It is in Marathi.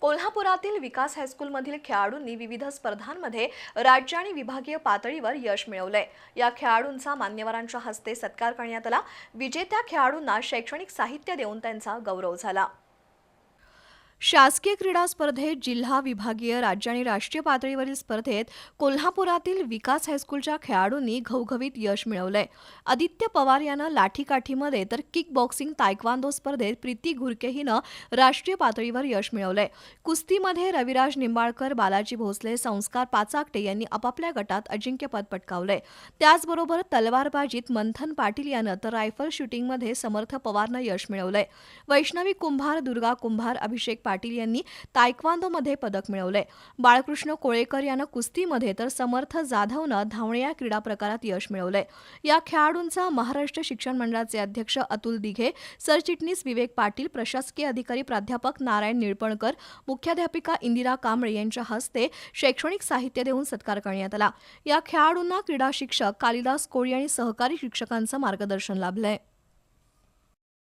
कोल्हापुरातील विकास हायस्कूलमधील खेळाडूंनी विविध स्पर्धांमध्ये राज्य आणि विभागीय पातळीवर यश मिळवलंय। या खेळाडूंचा मान्यवरांच्या हस्ते सत्कार करण्यात आला। विजेत्या खेळाडूंना शैक्षणिक साहित्य देऊन त्यांचा गौरव झाला। शासकीय क्रीडा स्पर्धेत जिल्हा, विभागीय, राज्य आणि राष्ट्रीय पातळीवरील स्पर्धेत कोल्हापुरातील विकास हायस्कूलच्या खेळाडूंनी घवघवीत यश मिळवलंय। आदित्य पवार यानं लाठीकाठीमध्ये तर किक बॉक्सिंग तायक्वांदो स्पर्धेत प्रीती घुरके हिनं राष्ट्रीय पातळीवर यश मिळवलंय। कुस्तीमध्ये रविराज निंबाळकर, बालाजी भोसले, संस्कार पाचाकटे यांनी आपापल्या गटात अजिंक्यपद पटकावलंय। त्याचबरोबर तलवारबाजीत मंथन पाटील यानं तर रायफल शूटिंगमध्ये समर्थ पवारनं यश मिळवलंय। वैष्णवी कुंभार, दुर्गा कुंभार, अभिषेक पाटील यांनी तायक्वांदोमध्ये पदक मिळवलंय। बाळकृष्ण कोळेकर यानं कुस्तीमध्ये तर समर्थ जाधवनं धावणे या क्रीडा प्रकारात यश मिळवलंय। या खेळाडूंचा महाराष्ट्र शिक्षण मंडळाचे अध्यक्ष अतुल दिघे, सरचिटणीस विवेक पाटील, प्रशासकीय अधिकारी प्राध्यापक नारायण निळपणकर, मुख्याध्यापिका इंदिरा कांबळे यांच्या हस्ते शैक्षणिक साहित्य देऊन सत्कार करण्यात आला। या खेळाडूंना क्रीडा शिक्षक कालिदास कोळी आणि सहकारी शिक्षकांचं मार्गदर्शन लाभलंय।